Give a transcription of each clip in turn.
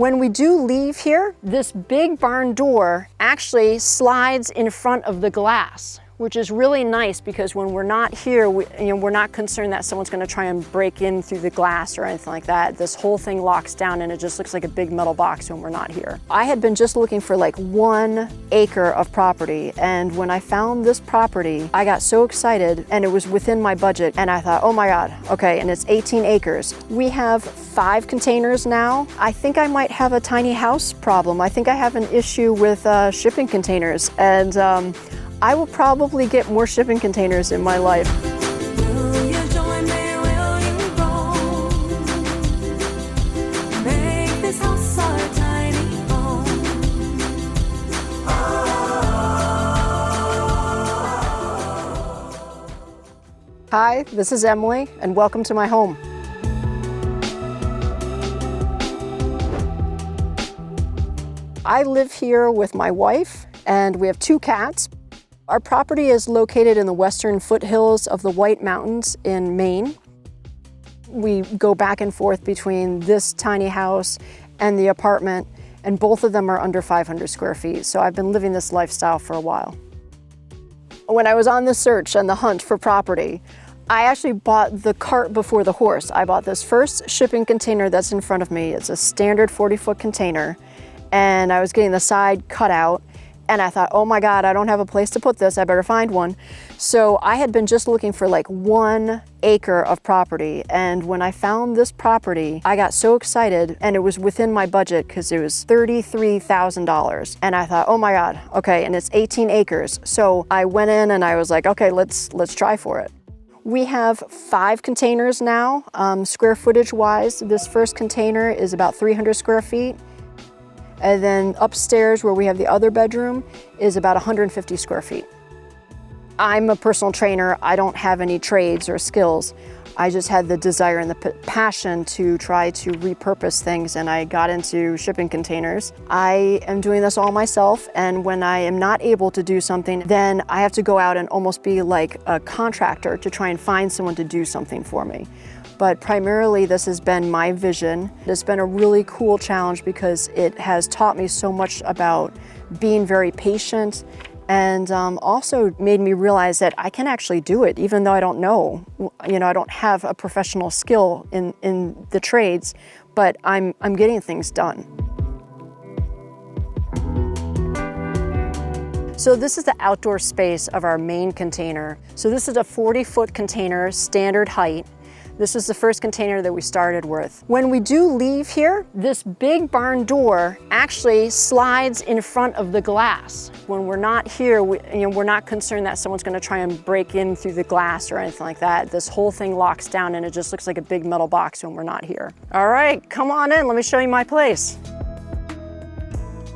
When we do leave here, this big barn door actually slides in front of the glass, which is really nice because when we're not here, we're not concerned that someone's gonna try and break in through the glass or anything like that. This whole thing locks down and it just looks like a big metal box when we're not here. I had been just looking for like 1 acre of property, and when I found this property, I got so excited, and it was within my budget, and I thought, oh my God, okay, and it's 18 acres. We have 5 containers now. I think I might have a tiny house problem. I think I have an issue with shipping containers, and I will probably get more shipping containers in my life. Will you join me? Will you roll? Make this house our tiny home. Hi, this is Emily, and welcome to my home. I live here with my wife, and we have 2 cats. Our property is located in the western foothills of the White Mountains in Maine. We go back and forth between this tiny house and the apartment, and both of them are under 500 square feet, so I've been living this lifestyle for a while. When I was on the search and the hunt for property, I actually bought the cart before the horse. I bought this first shipping container that's in front of me. It's a standard 40-foot container, and I was getting the side cut out. And I thought, oh my God, I don't have a place to put this. I better find one. So I had been just looking for like 1 acre of property. And when I found this property, I got so excited, and it was within my budget because it was $33,000. And I thought, oh my God, okay, and it's 18 acres. So I went in and I was like, okay, let's try for it. We have 5 containers now. Square footage wise, this first container is about 300 square feet. And then upstairs, where we have the other bedroom, is about 150 square feet. I'm a personal trainer. I don't have any trades or skills. I just had the desire and the passion to try to repurpose things, and I got into shipping containers. I am doing this all myself, and when I am not able to do something, then I have to go out and almost be like a contractor to try and find someone to do something for me. But primarily this has been my vision. It's been a really cool challenge because it has taught me so much about being very patient, and also made me realize that I can actually do it even though I don't know. I don't have a professional skill in the trades, but I'm getting things done. So this is the outdoor space of our main container. So this is a 40-foot container, standard height. This is the first container that we started with. When we do leave here, this big barn door actually slides in front of the glass. When we're not here, we're not concerned that someone's gonna try and break in through the glass or anything like that. This whole thing locks down and it just looks like a big metal box when we're not here. All right, come on in, let me show you my place.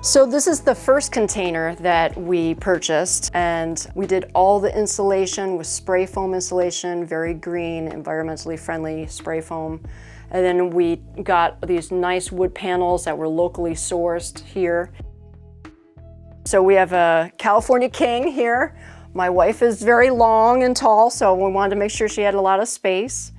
So this is the first container that we purchased, and we did all the insulation with spray foam insulation, very green, environmentally friendly spray foam. And then we got these nice wood panels that were locally sourced here. So we have a California King here. My wife is very long and tall, so we wanted to make sure she had a lot of space.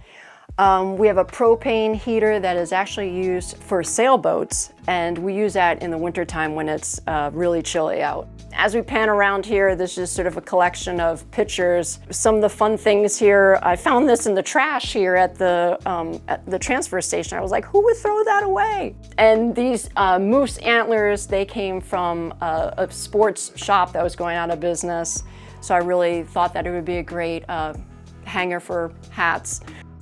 We have a propane heater that is actually used for sailboats, and we use that in the wintertime when it's really chilly out. As we pan around here, this is sort of a collection of pictures. Some of the fun things here, I found this in the trash here at the transfer station. I was like, who would throw that away? And these moose antlers, they came from a sports shop that was going out of business. So I really thought that it would be a great hanger for hats.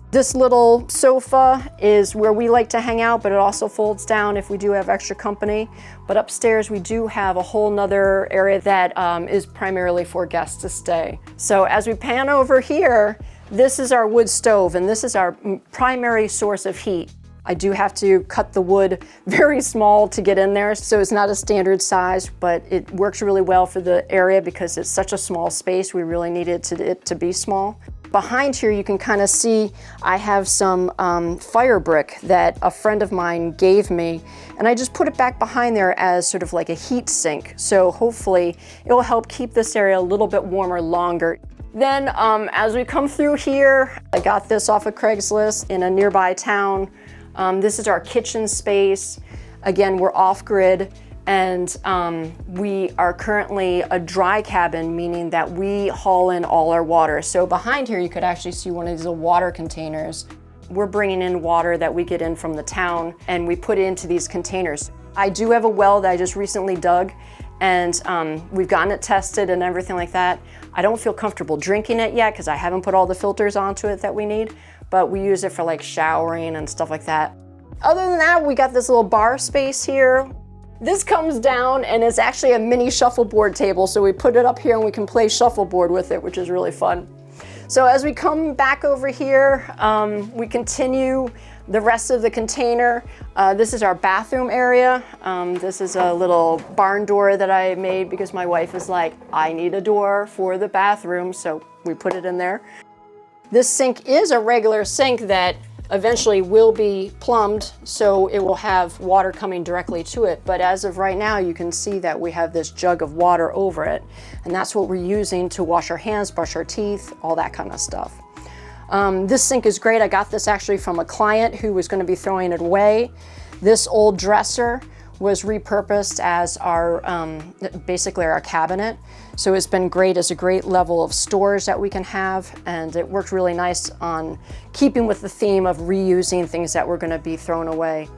This little sofa is where we like to hang out, but it also folds down if we do have extra company. But upstairs we do have a whole nother area that is primarily for guests to stay. So as we pan over here, this is our wood stove, and this is our primary source of heat. I do have to cut the wood very small to get in there, so it's not a standard size, but it works really well for the area because it's such a small space. We really needed it to be small. Behind here, you can kind of see I have some fire brick that a friend of mine gave me, and I just put it back behind there as sort of like a heat sink. So hopefully it will help keep this area a little bit warmer longer. Then as we come through here, I got this off of Craigslist in a nearby town. This is our kitchen space. Again, we're off-grid, and we are currently a dry cabin, meaning that we haul in all our water. So behind here, you could actually see one of these little water containers. We're bringing in water that we get in from the town, and we put it into these containers. I do have a well that I just recently dug, and we've gotten it tested and everything like that. I don't feel comfortable drinking it yet because I haven't put all the filters onto it that we need, but we use it for like showering and stuff like that. Other than that, we got this little bar space here. This comes down and it's actually a mini shuffleboard table, so we put it up here and we can play shuffleboard with it, which is really fun. So as we come back over here, we continue the rest of the container. This is our bathroom area. This is a little barn door that I made because my wife is like, I need a door for the bathroom, so we put it in there. This sink is a regular sink that eventually will be plumbed, so it will have water coming directly to it. But as of right now, you can see that we have this jug of water over it, and that's what we're using to wash our hands, brush our teeth, all that kind of stuff. This sink is great. I got this actually from a client who was going to be throwing it away. This old dresser was repurposed as our, basically our cabinet. So it's been great as a great level of storage that we can have, and it worked really nice on keeping with the theme of reusing things that were gonna be thrown away.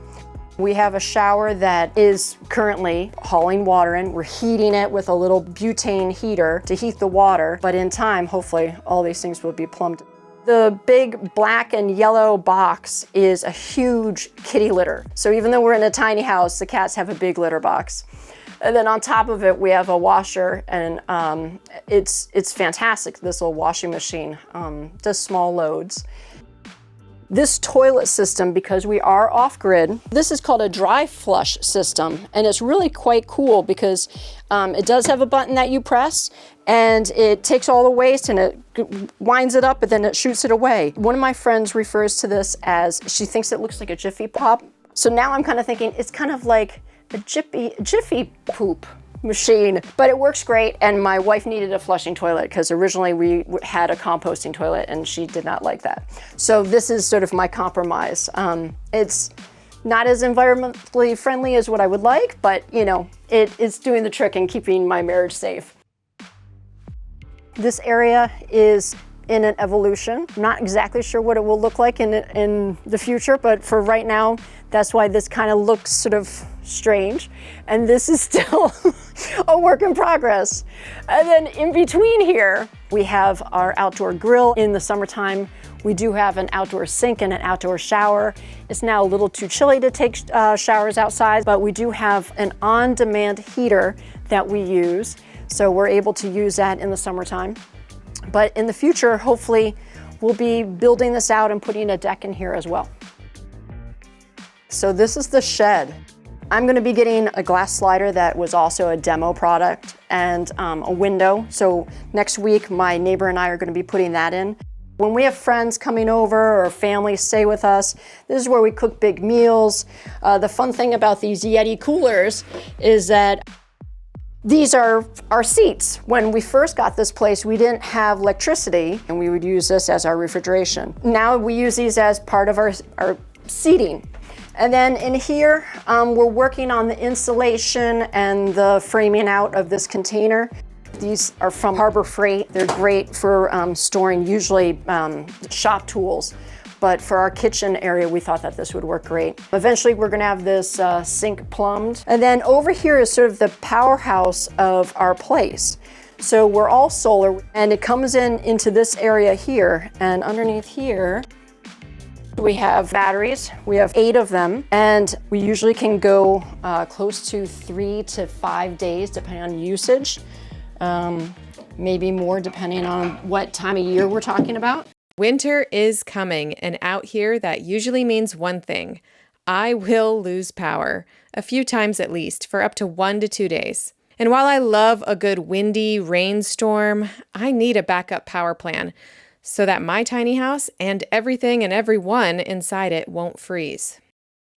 We have a shower that is currently hauling water in. We're heating it with a little butane heater to heat the water, but in time, hopefully, all these things will be plumbed. The big black and yellow box is a huge kitty litter. So even though we're in a tiny house, the cats have a big litter box. And then on top of it, we have a washer, and it's fantastic, this little washing machine, does small loads. This toilet system, because we are off-grid, this is called a dry flush system, and it's really quite cool because it does have a button that you press, and it takes all the waste and it winds it up, and then it shoots it away. One of my friends refers to this as, she thinks it looks like a Jiffy Pop. So now I'm kind of thinking it's kind of like a Jiffy poop machine, but it works great. And my wife needed a flushing toilet because originally we had a composting toilet and she did not like that. So this is sort of my compromise. It's not as environmentally friendly as what I would like, but you know, it's doing the trick and keeping my marriage safe. This area is in an evolution. I'm not exactly sure what it will look like in the future, but for right now, that's why this kind of looks sort of strange. And this is still a work in progress. And then in between here, we have our outdoor grill. In the summertime, we do have an outdoor sink and an outdoor shower. It's now a little too chilly to take showers outside, but we do have an on-demand heater that we use. So we're able to use that in the summertime. But in the future, hopefully, we'll be building this out and putting a deck in here as well. So this is the shed. I'm gonna be getting a glass slider that was also a demo product, and a window. So next week, my neighbor and I are gonna be putting that in. When we have friends coming over or family stay with us, this is where we cook big meals. The fun thing about these Yeti coolers is that these are our seats. When we first got this place, we didn't have electricity, and we would use this as our refrigeration. Now we use these as part of our seating. And then in here, we're working on the insulation and the framing out of this container. These are from Harbor Freight. They're great for storing usually shop tools. But for our kitchen area, we thought that this would work great. Eventually, we're gonna have this sink plumbed. And then over here is sort of the powerhouse of our place. So we're all solar, and it comes into this area here, and underneath here, we have batteries. We have 8 of them, and we usually can go close to 3 to 5 days, depending on usage. Maybe more, depending on what time of year we're talking about. Winter is coming, and out here that usually means one thing. I will lose power, a few times at least, for up to 1 to 2 days. And while I love a good windy rainstorm, I need a backup power plan so that my tiny house and everything and everyone inside it won't freeze.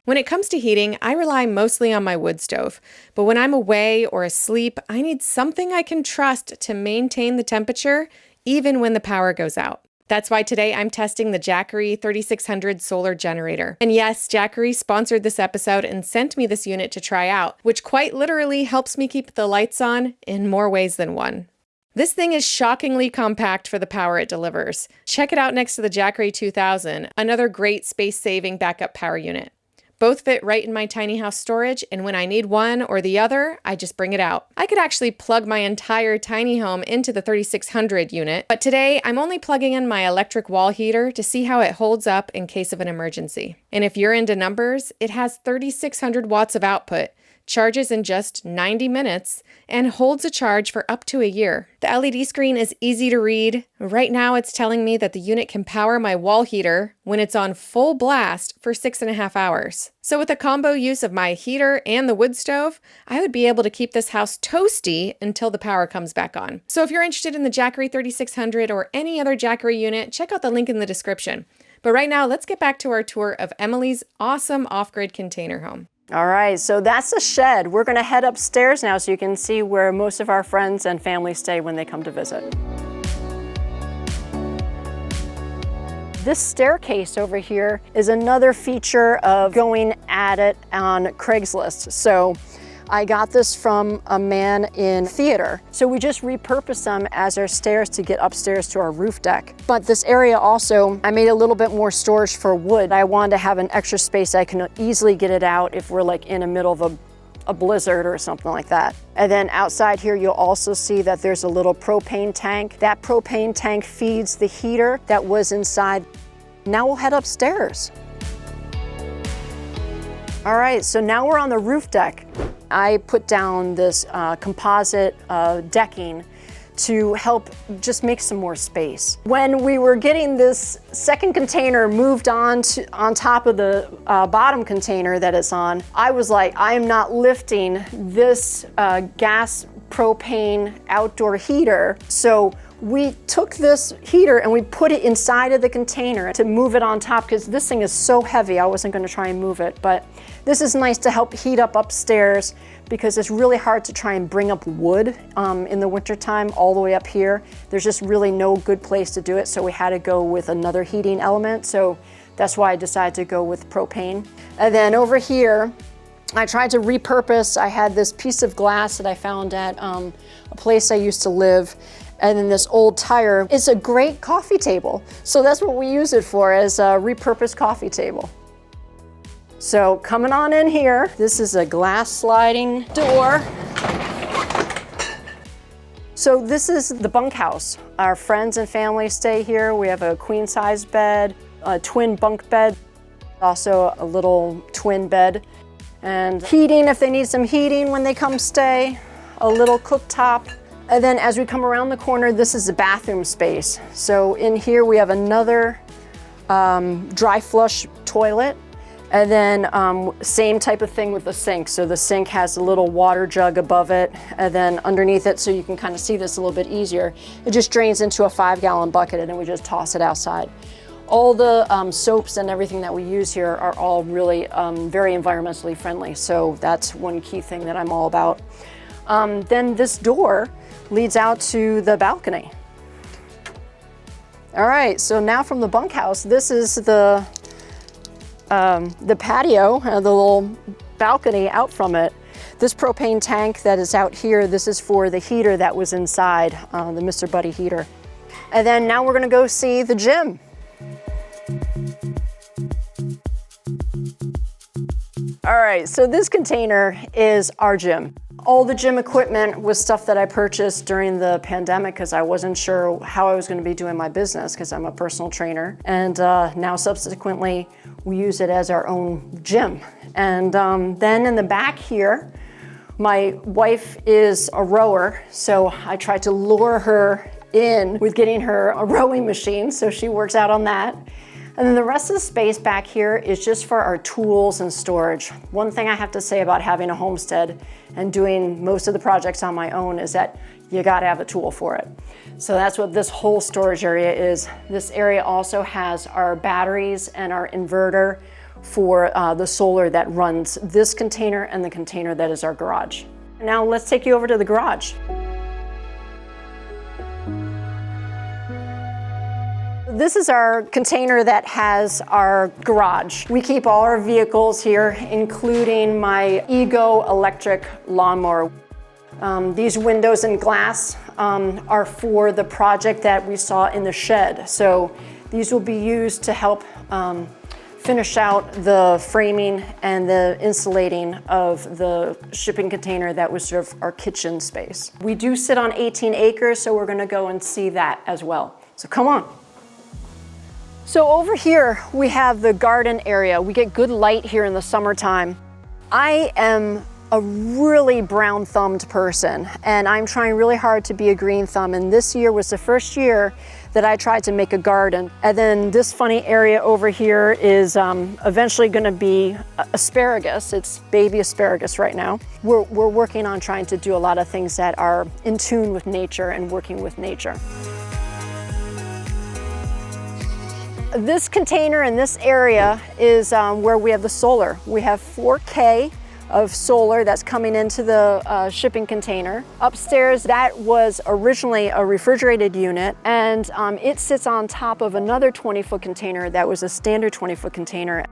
When it comes to heating, I rely mostly on my wood stove, but when I'm away or asleep, I need something I can trust to maintain the temperature even when the power goes out. That's why today I'm testing the Jackery 3600 solar generator. And yes, Jackery sponsored this episode and sent me this unit to try out, which quite literally helps me keep the lights on in more ways than one. This thing is shockingly compact for the power it delivers. Check it out next to the Jackery 2000, another great space-saving backup power unit. Both fit right in my tiny house storage, and when I need one or the other, I just bring it out. I could actually plug my entire tiny home into the 3600 unit, but today I'm only plugging in my electric wall heater to see how it holds up in case of an emergency. And if you're into numbers, it has 3600 watts of output, charges in just 90 minutes, and holds a charge for up to a year. The LED screen is easy to read. Right now it's telling me that the unit can power my wall heater when it's on full blast for 6.5 hours. So with a combo use of my heater and the wood stove, I would be able to keep this house toasty until the power comes back on. So if you're interested in the Jackery 3600 or any other Jackery unit, check out the link in the description. But right now, let's get back to our tour of Emily's awesome off-grid container home. All right, so that's the shed. We're gonna head upstairs now so you can see where most of our friends and family stay when they come to visit. This staircase over here is another feature of going at it on Craigslist. So I got this from a man in theater. So we just repurposed them as our stairs to get upstairs to our roof deck. But this area also, I made a little bit more storage for wood. I wanted to have an extra space. I can easily get it out if we're like in the middle of a blizzard or something like that. And then outside here, you'll also see that there's a little propane tank. That propane tank feeds the heater that was inside. Now we'll head upstairs. All right, so now we're on the roof deck. I put down this composite decking to help just make some more space. When we were getting this second container moved on top of the bottom container that it's on, I was like, I am not lifting this gas propane outdoor heater. So we took this heater and we put it inside of the container to move it on top because this thing is so heavy. I wasn't going to try and move it, but this is nice to help heat up upstairs because it's really hard to try and bring up wood in the wintertime all the way up here. There's just really no good place to do it, so we had to go with another heating element. So that's why I decided to go with propane. And then over here, I tried to repurpose. I had this piece of glass that I found at a place I used to live. And then this old tire. It's a great coffee table. So that's what we use it for, as a repurposed coffee table. So coming on in here, this is a glass sliding door. So this is the bunkhouse. Our friends and family stay here. We have a queen size bed, a twin bunk bed, also a little twin bed, and heating if they need some heating when they come stay, a little cooktop. And then as we come around the corner, this is the bathroom space. So in here we have another dry flush toilet. And then same type of thing with the sink. So the sink has a little water jug above it, and then underneath it, so you can kind of see this a little bit easier, it just drains into a 5-gallon bucket and then we just toss it outside. All the soaps and everything that we use here are all really very environmentally friendly. So that's one key thing that I'm all about. Then this door leads out to the balcony. All right, so now from the bunkhouse, this is the patio, the little balcony out from it. This propane tank that is out here, this is for the heater that was inside, the Mr. Buddy heater. And then now we're gonna go see the gym. All right, so this container is our gym. All the gym equipment was stuff that I purchased during the pandemic because I wasn't sure how I was going to be doing my business because I'm a personal trainer. And now subsequently, we use it as our own gym. And then in the back here, my wife is a rower, so I tried to lure her in with getting her a rowing machine, so she works out on that. And then the rest of the space back here is just for our tools and storage. One thing I have to say about having a homestead and doing most of the projects on my own is that you gotta have a tool for it. So that's what this whole storage area is. This area also has our batteries and our inverter for the solar that runs this container and the container that is our garage. Now let's take you over to the garage. this is our container that has our garage. We keep all our vehicles here, including my Ego electric lawnmower. These windows and glass are for the project that we saw in the shed. So these will be used to help finish out the framing and the insulating of the shipping container that was sort of our kitchen space. We do sit on 18 acres, so we're gonna go and see that as well. So come on. So over here, we have the garden area. We get good light here in the summertime. I am a really brown-thumbed person, and I'm trying really hard to be a green thumb, and this year was the first year that I tried to make a garden. And then this funny area over here is eventually gonna be asparagus. It's baby asparagus right now. We're working on trying to do a lot of things that are in tune with nature and working with nature. This container in this area is where we have the solar. We have 4K of solar that's coming into the shipping container. Upstairs, that was originally a refrigerated unit, and it sits on top of another 20-foot container that was a standard 20-foot container.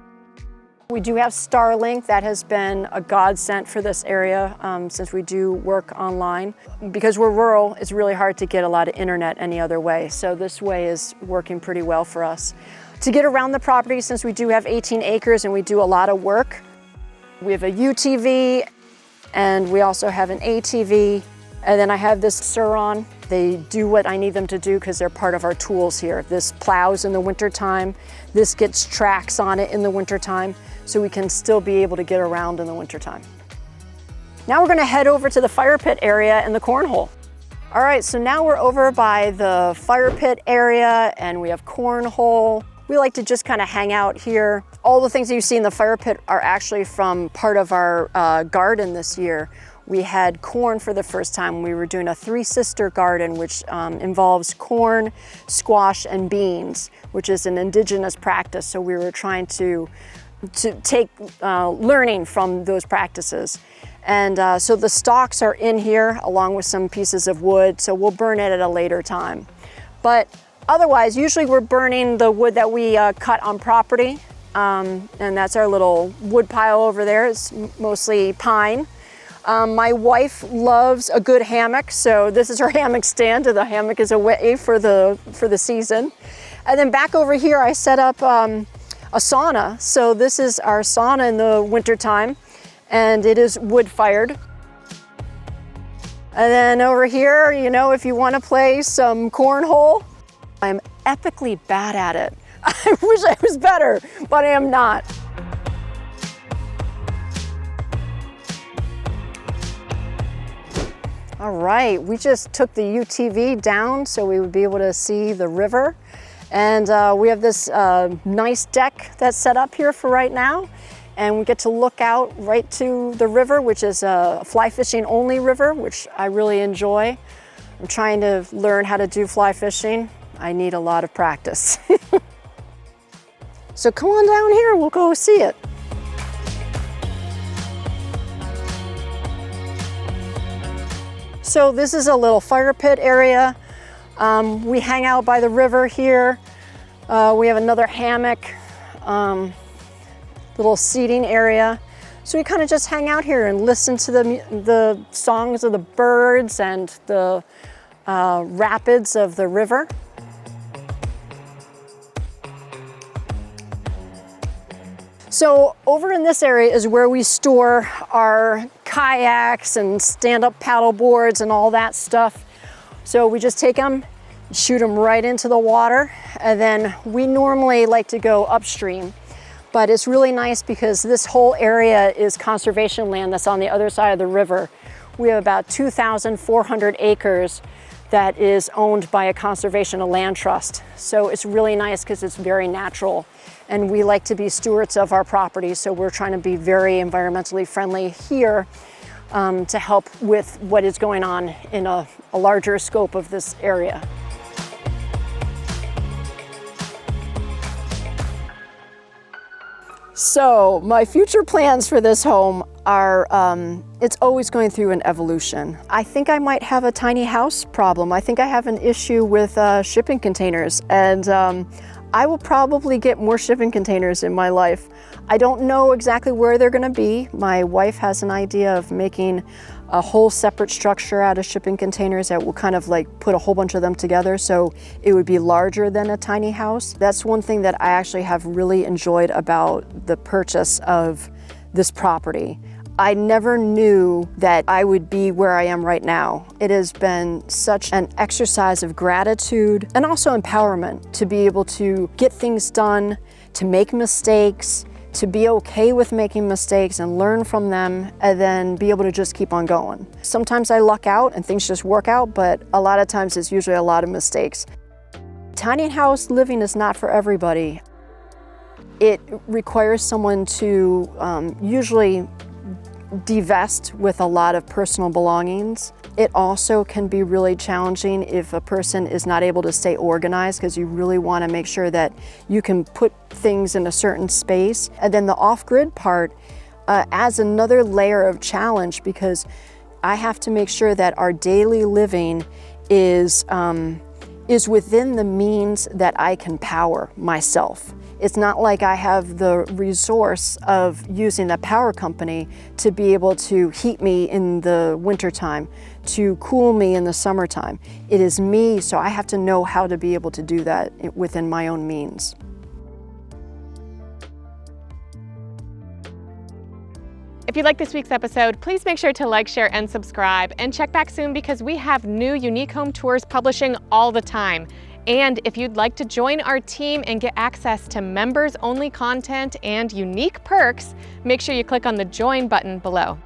We do have Starlink. That has been a godsend for this area since we do work online. Because we're rural, it's really hard to get a lot of internet any other way, so this way is working pretty well for us. To get around the property, since we do have 18 acres and we do a lot of work, we have a UTV, and we also have an ATV, and then I have this Suron. They do what I need them to do because they're part of our tools here. This plows in the wintertime. This gets tracks on it in the wintertime, so we can still be able to get around in the wintertime. Now we're gonna head over to the fire pit area and the cornhole. All right, so now we're over by the fire pit area, and we have cornhole. We like to just kind of hang out here. All the things that you see in the fire pit are actually from part of our garden this year. We had corn for the first time. We were doing a three-sister garden, which involves corn, squash, and beans, which is an indigenous practice. So we were trying to take learning from those practices. And so the stalks are in here along with some pieces of wood, so we'll burn it at a later time. But otherwise, usually we're burning the wood that we cut on property, and that's our little wood pile over there. It's mostly pine. My wife loves a good hammock, so this is her hammock stand, and the hammock is away for the season. And then back over here, I set up a sauna. So this is our sauna in the wintertime, and it is wood-fired. And then over here, you know, if you want to play some cornhole, I'm epically bad at it. I wish I was better, but I am not. All right, we just took the UTV down so we would be able to see the river. And we have this nice deck that's set up here for right now. And we get to look out right to the river, which is a fly fishing only river, which I really enjoy. I'm trying to learn how to do fly fishing. I need a lot of practice. So come on down here, we'll go see it. So this is a little fire pit area. We hang out by the river here. We have another hammock, little seating area. So we kind of just hang out here and listen to the songs of the birds and the rapids of the river. So over in this area is where we store our kayaks and stand-up paddle boards and all that stuff. So we just take them, shoot them right into the water, and then we normally like to go upstream. But it's really nice because this whole area is conservation land that's on the other side of the river. We have about 2,400 acres that is owned by a conservation land trust. So it's really nice because it's very natural. And we like to be stewards of our property, so we're trying to be very environmentally friendly here to help with what is going on in a larger scope of this area. So my future plans for this home, are, it's always going through an evolution. I think I might have a tiny house problem. I think I have an issue with shipping containers, and I will probably get more shipping containers in my life. I don't know exactly where they're gonna be. My wife has an idea of making a whole separate structure out of shipping containers that will kind of like put a whole bunch of them together so it would be larger than a tiny house. That's one thing that I actually have really enjoyed about the purchase of this property. I never knew that I would be where I am right now. It has been such an exercise of gratitude and also empowerment to be able to get things done, to make mistakes, to be okay with making mistakes and learn from them, and then be able to just keep on going. Sometimes I luck out and things just work out, but a lot of times it's usually a lot of mistakes. Tiny house living is not for everybody. It requires someone to usually divest with a lot of personal belongings. It also can be really challenging if a person is not able to stay organized, because you really want to make sure that you can put things in a certain space. And then the off-grid part adds another layer of challenge, because I have to make sure that our daily living is within the means that I can power myself. It's not like I have the resource of using a power company to be able to heat me in the wintertime, to cool me in the summertime. It is me, so I have to know how to be able to do that within my own means. If you like this week's episode, please make sure to like, share, and subscribe, and check back soon because we have new unique home tours publishing all the time. And if you'd like to join our team and get access to members-only content and unique perks, make sure you click on the join button below.